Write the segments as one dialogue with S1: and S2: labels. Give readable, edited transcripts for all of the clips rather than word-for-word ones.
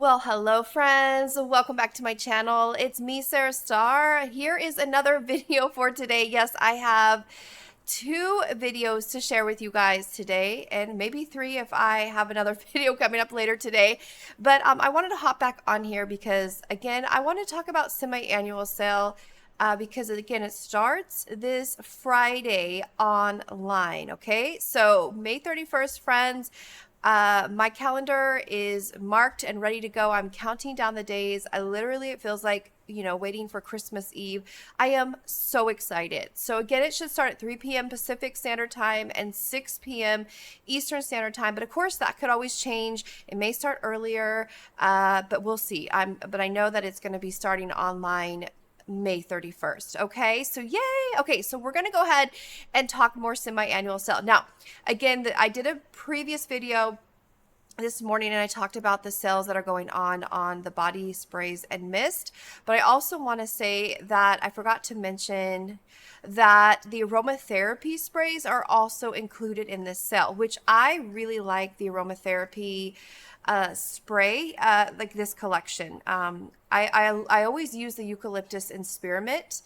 S1: Well, hello friends. Welcome back to my channel. It's me, MESARASTARR. Here is another video for today. Yes, I have two videos to share with you guys today, and maybe three if I have another video coming up later today. But I wanted to hop back on here because, again, I want to talk about semi-annual sale because, again, it starts this Friday online, okay? So May 31st, friends. My calendar is marked and ready to go. I'm counting down the days. It feels like, waiting for Christmas Eve. I am so excited. So again, it should start at 3 p.m. Pacific Standard Time and 6 p.m. Eastern Standard Time. But of course, that could always change. It may start earlier, but we'll see. But I know that it's going to be starting online May 31st. Okay, so yay. Okay, so we're going to go ahead and talk more semi-annual sale. Now, again, I did a previous video this morning and I talked about the sales that are going on the body sprays and mist, but I also want to say that I forgot to mention that the aromatherapy sprays are also included in this sale, which I really like the aromatherapy spray, like this collection. I always use the eucalyptus and spearmint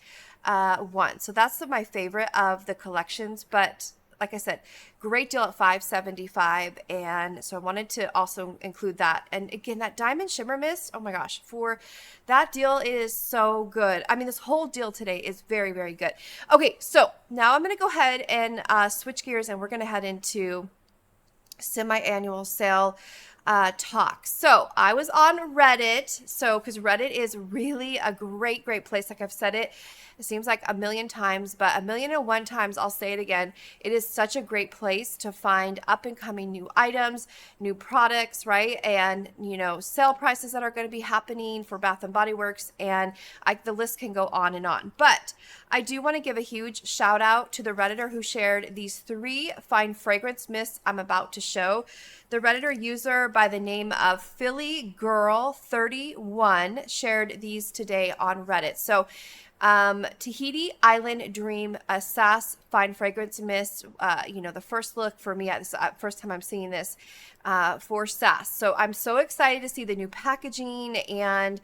S1: one, so that's my favorite of the collections. But like I said, great deal at $5.75, and so I wanted to also include that. And again, that diamond shimmer mist, oh my gosh, for that deal is so good. I mean, this whole deal today is very, very good. Okay, so now I'm going to go ahead and switch gears, and we're going to head into semi-annual sale talk. So I was on Reddit, because Reddit is really a great place. Like I've said it seems like a million times, but 1,000,001 times I'll say it again. It is such a great place to find up and coming new items, new products, right? And sale prices that are going to be happening for Bath and Body Works, and the list can go on and on. But I do want to give a huge shout out to the Redditor who shared these 3 fine fragrance mists I'm about to show. The Redditor user by the name of Philly Girl 31 shared these today on Reddit. So Tahiti Island Dream, a SAS fine fragrance mist, the first look for me, first time I'm seeing this for SAS. So I'm so excited to see the new packaging, and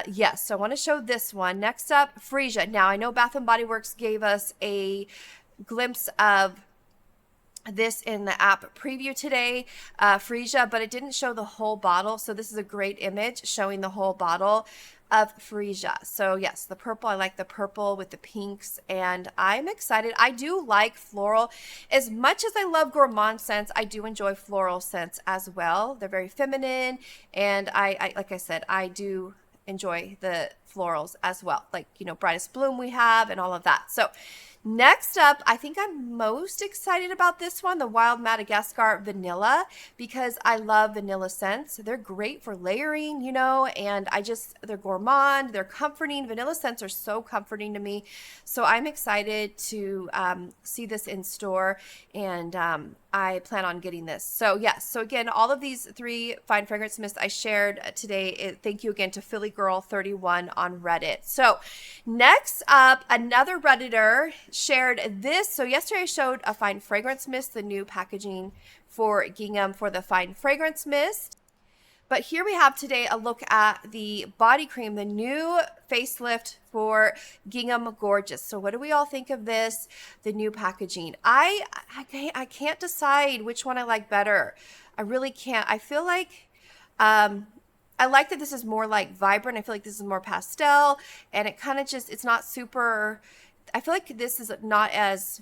S1: yes, so I want to show this one. Next up, Freesia. Now I know Bath and Body Works gave us a glimpse of this in the app preview today, Freesia, but it didn't show the whole bottle. So this is a great image showing the whole bottle of Freesia. So yes, the purple, I like the purple with the pinks, and I'm excited. I do like floral. As much as I love gourmand scents, I do enjoy floral scents as well. They're very feminine, and I like I said, I do enjoy the florals as well, like Brightest Bloom we have and all of that. So next up, I think I'm most excited about this one, the Wild Madagascar Vanilla, because I love vanilla scents. They're great for layering, and they're gourmand, they're comforting. Vanilla scents are so comforting to me. So I'm excited to see this in store, and I plan on getting this. So yes, so again, all of these 3 fine fragrance mists I shared today. Thank you again to Philly Girl 31 on Reddit. So next up, another Redditor shared this. So yesterday I showed a fine fragrance mist, the new packaging for Gingham for the fine fragrance mist. But here we have today a look at the body cream, the new facelift for Gingham Gorgeous. So what do we all think of this, the new packaging? I can't decide which one I like better. I really can't. I feel like I like that this is more like vibrant. I feel like this is more pastel, and it kind of it's not super, I feel like this is not as,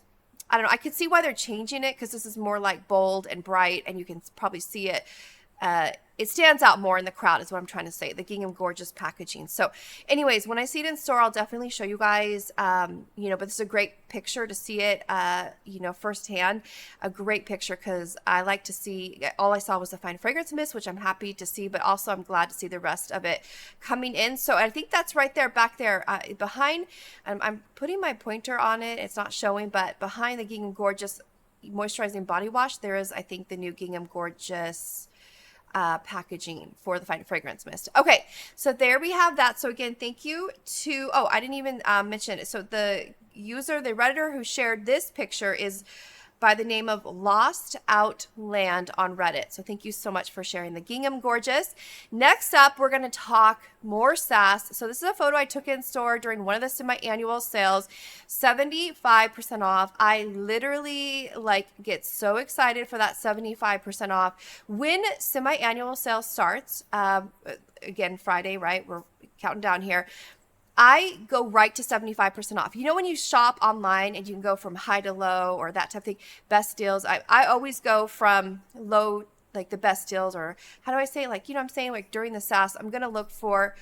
S1: I don't know, I could see why they're changing it, because this is more like bold and bright, and you can probably see it. It stands out more in the crowd is what I'm trying to say, the Gingham Gorgeous packaging. So anyways, when I see it in store, I'll definitely show you guys, but this is a great picture to see it, firsthand, a great picture, because I like to see, all I saw was the fine fragrance mist, which I'm happy to see, but also I'm glad to see the rest of it coming in. So I think that's right there, back there, behind, I'm putting my pointer on it. It's not showing, but behind the Gingham Gorgeous moisturizing body wash, there is, I think, the new Gingham Gorgeous packaging for the fine fragrance mist. Okay, so there we have that. So again, thank you to, I didn't even mention it. So the user, the Redditor who shared this picture is by the name of Lost Outland on Reddit. So thank you so much for sharing the gingham, gorgeous. Next up, we're going to talk more SAS. So this is a photo I took in store during one of the semi-annual sales, 75% off. I literally get so excited for that 75% off. When semi-annual sale starts, again, Friday, right? We're counting down here. I go right to 75% off. You know, when you shop online and you can go from high to low or that type of thing, best deals, I always go from low, like the best deals, or how do I say it? Like, you know what I'm saying? Like during the SAS, I'm going to look for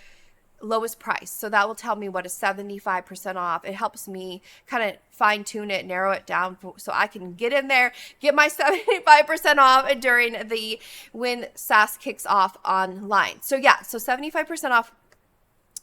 S1: lowest price. So that will tell me what is 75% off. It helps me kind of fine tune it, narrow it down so I can get in there, get my 75% off during when SAS kicks off online. So yeah, so 75% off.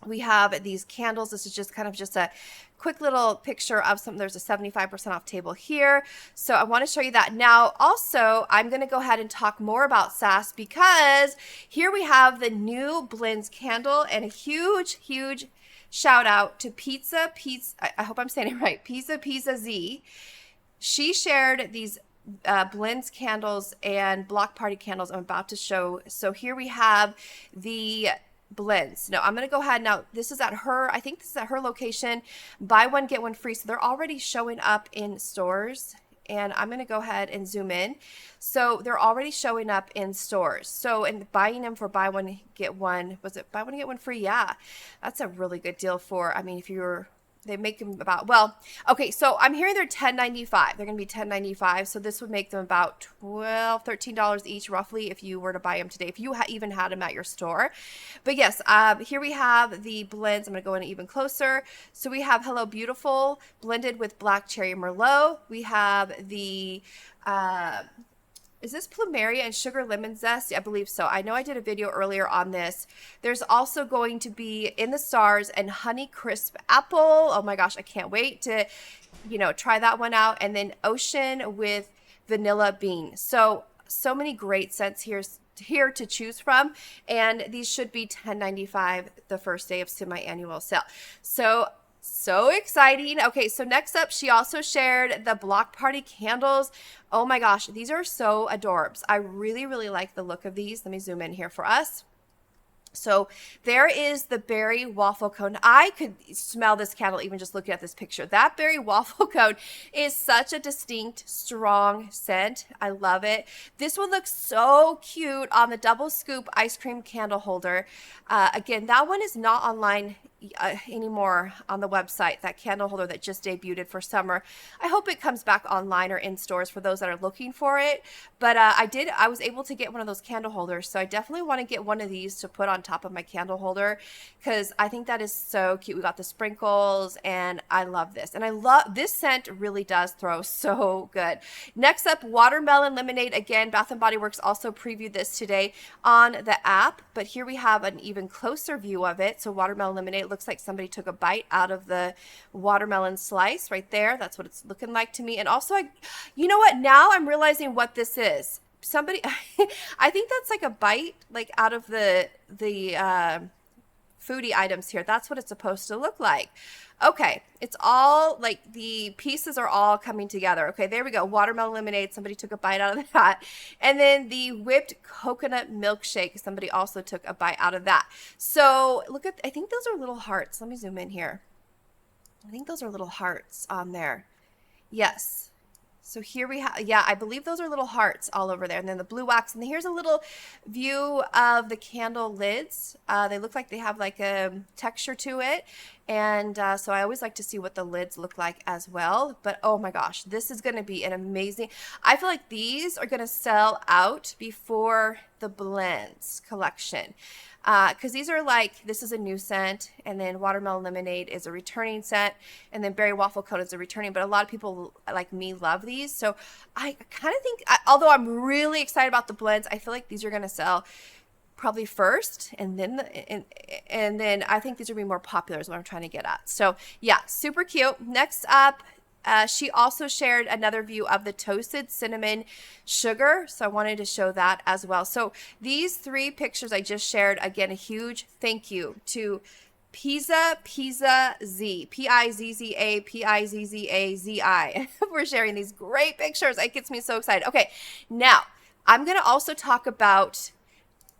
S1: We have these candles. This is just kind of just a quick little picture of something. There's a 75% off table here. So I want to show you that. Now, also, I'm going to go ahead and talk more about SAS because here we have the new blends candle, and a huge, huge shout out to Pizza. I hope I'm saying it right. Pizza Z. She shared these blends candles and block party candles I'm about to show. So here we have the blends. Now I'm going to go ahead. Now this is at her, I think this is at her location. Buy one, get one free. So they're already showing up in stores. And I'm going to go ahead and zoom in. So they're already showing up in stores. So, and buying them for buy one, get one, was it buy one, get one free? Yeah. That's a really good deal for, I mean, if you're, they make them about, well, okay, so I'm hearing they're $10.95. They're going to be $10.95. So this would make them about $12, $13 each roughly if you were to buy them today, if you even had them at your store. But yes, here we have the blends. I'm going to go in even closer. So we have Hello Beautiful blended with Black Cherry Merlot. We have the, is this plumeria and sugar lemon zest? I believe so. I know I did a video earlier on this. There's also going to be In the Stars and Honey Crisp Apple. Oh my gosh, I can't wait to, try that one out. And then Ocean with Vanilla Bean. So many great scents here to choose from. And these should be $10.95 the first day of semi-annual sale. So exciting. Okay, so next up, she also shared the block party candles. Oh my gosh, these are so adorbs. I really, really like the look of these. Let me zoom in here for us. So there is the berry waffle cone. I could smell this candle even just looking at this picture. That berry waffle cone is such a distinct, strong scent. I love it. This one looks so cute on the double scoop ice cream candle holder. Again, that one is not online anymore on the website, that candle holder that just debuted for summer. I hope it comes back online or in stores for those that are looking for it. But I was able to get one of those candle holders. So I definitely want to get one of these to put on top of my candle holder because I think that is so cute. We got the sprinkles and I love this. And I love this scent, really does throw so good. Next up, watermelon lemonade. Again, Bath and Body Works also previewed this today on the app, but here we have an even closer view of it. So watermelon lemonade, it looks like somebody took a bite out of the watermelon slice right there. That's what it's looking like to me. And also, you know what? Now I'm realizing what this is. Somebody, I think that's like a bite, like out of the foodie items here. That's what it's supposed to look like. Okay, it's all like the pieces are all coming together. Okay, there we go. Watermelon lemonade. Somebody took a bite out of that. And then the whipped coconut milkshake. Somebody also took a bite out of that. So look at, I think those are little hearts. Let me zoom in here. I think those are little hearts on there. Yes. So here we have, yeah, I believe those are little hearts all over there. And then the blue wax. And here's a little view of the candle lids. They look like they have like a texture to it. And so I always like to see what the lids look like as well. But oh my gosh, this is going to be an amazing, I feel like these are going to sell out before the blends collection. Because these are like, this is a new scent, and then watermelon lemonade is a returning scent, and then berry waffle cone is a returning, but a lot of people like me love these. So I kind of think, although I'm really excited about the blends, I feel like these are going to sell probably first, and then and then I think these will be more popular is what I'm trying to get at. So yeah, super cute. Next up, she also shared another view of the toasted cinnamon sugar. So I wanted to show that as well. So these three pictures I just shared, again, a huge thank you to Pizza Z, P-I-Z-Z-A, P-I-Z-Z-A-Z-I. We're sharing these great pictures. It gets me so excited. Okay, now I'm going to also talk about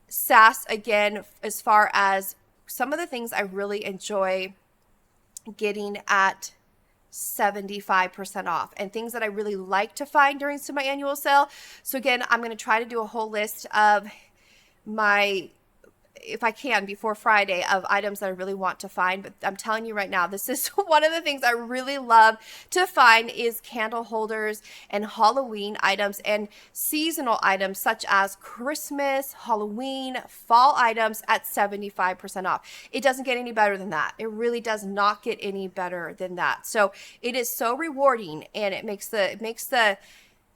S1: SAS again, as far as some of the things I really enjoy getting at 75% off and things that I really like to find during semi-annual sale. So again, I'm going to try to do a whole list of my, if I can, before Friday, of items that I really want to find. But I'm telling you right now, this is one of the things I really love to find is candle holders and Halloween items and seasonal items such as Christmas, Halloween, fall items at 75% off. It doesn't get any better than that. It really does not get any better than that. So it is so rewarding, and it makes the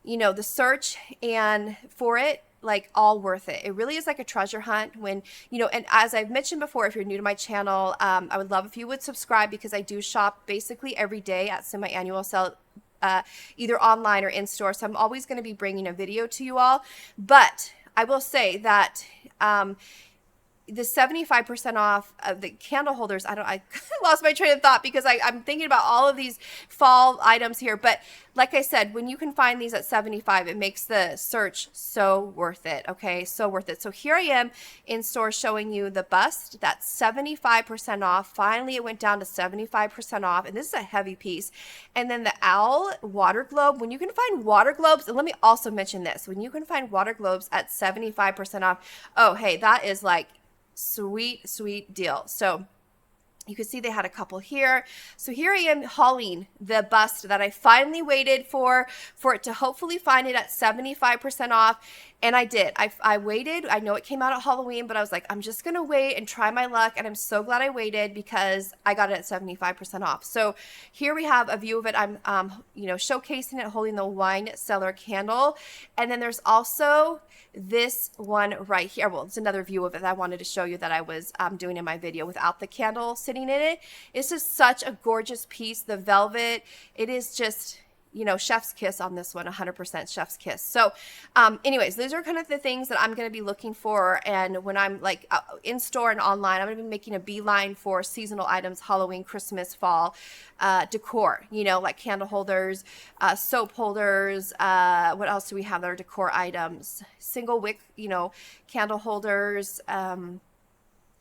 S1: you know, the search and for it like all worth it. It really is like a treasure hunt when, you know, and as I've mentioned before, if you're new to my channel, I would love if you would subscribe, because I do shop basically every day at semi-annual sale, either online or in store. So I'm always going to be bringing a video to you all. But I will say that the 75% off of the candle holders, I lost my train of thought because I'm thinking about all of these fall items here. But like I said, when you can find these at 75, it makes the search so worth it. Okay, so worth it. So here I am in store showing you the bust. That's 75% off. Finally, it went down to 75% off. And this is a heavy piece. And then the owl water globe, when you can find water globes, and let me also mention this, when you can find water globes at 75% off, oh, hey, that is like sweet deal. So you can see they had a couple here. So here I am hauling the bust that I finally waited for it to hopefully find it at 75% off. And I did. I waited. I know it came out at Halloween, but I was like, I'm just going to wait and try my luck. And I'm so glad I waited because I got it at 75% off. So here we have a view of it. I'm, you know, showcasing it, holding the wine cellar candle. And then there's also this one right here. Well, it's another view of it that I wanted to show you that I was doing in my video without the candle sitting in it. It's just such a gorgeous piece. The velvet, it is just, you know, chef's kiss on this one, 100% chef's kiss. So anyways, those are kind of the things that I'm going to be looking for. And when I'm like in store and online, I'm going to be making a beeline for seasonal items, Halloween, Christmas, fall, decor, you know, like candle holders, soap holders. What else do we have that are decor items? Single wick, you know, candle holders.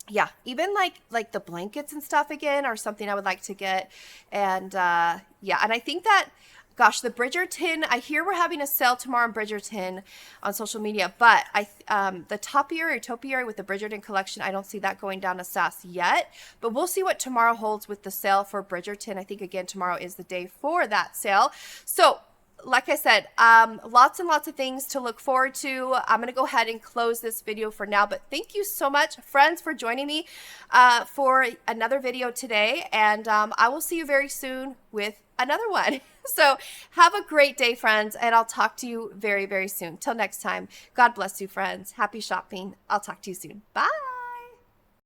S1: Yeah, even like the blankets and stuff again are something I would like to get. And yeah, and I think that, gosh, the Bridgerton, I hear we're having a sale tomorrow on Bridgerton on social media, but the topiary with the Bridgerton collection, I don't see that going down to SAS yet, but we'll see what tomorrow holds with the sale for Bridgerton. I think, again, tomorrow is the day for that sale. So like I said, lots and lots of things to look forward to. I'm going to go ahead and close this video for now, but thank you so much, friends, for joining me for another video today, and I will see you very soon with another one. So have a great day, friends, and I'll talk to you very, very soon. Till next time, God bless you, friends. Happy shopping. I'll talk to you soon. Bye.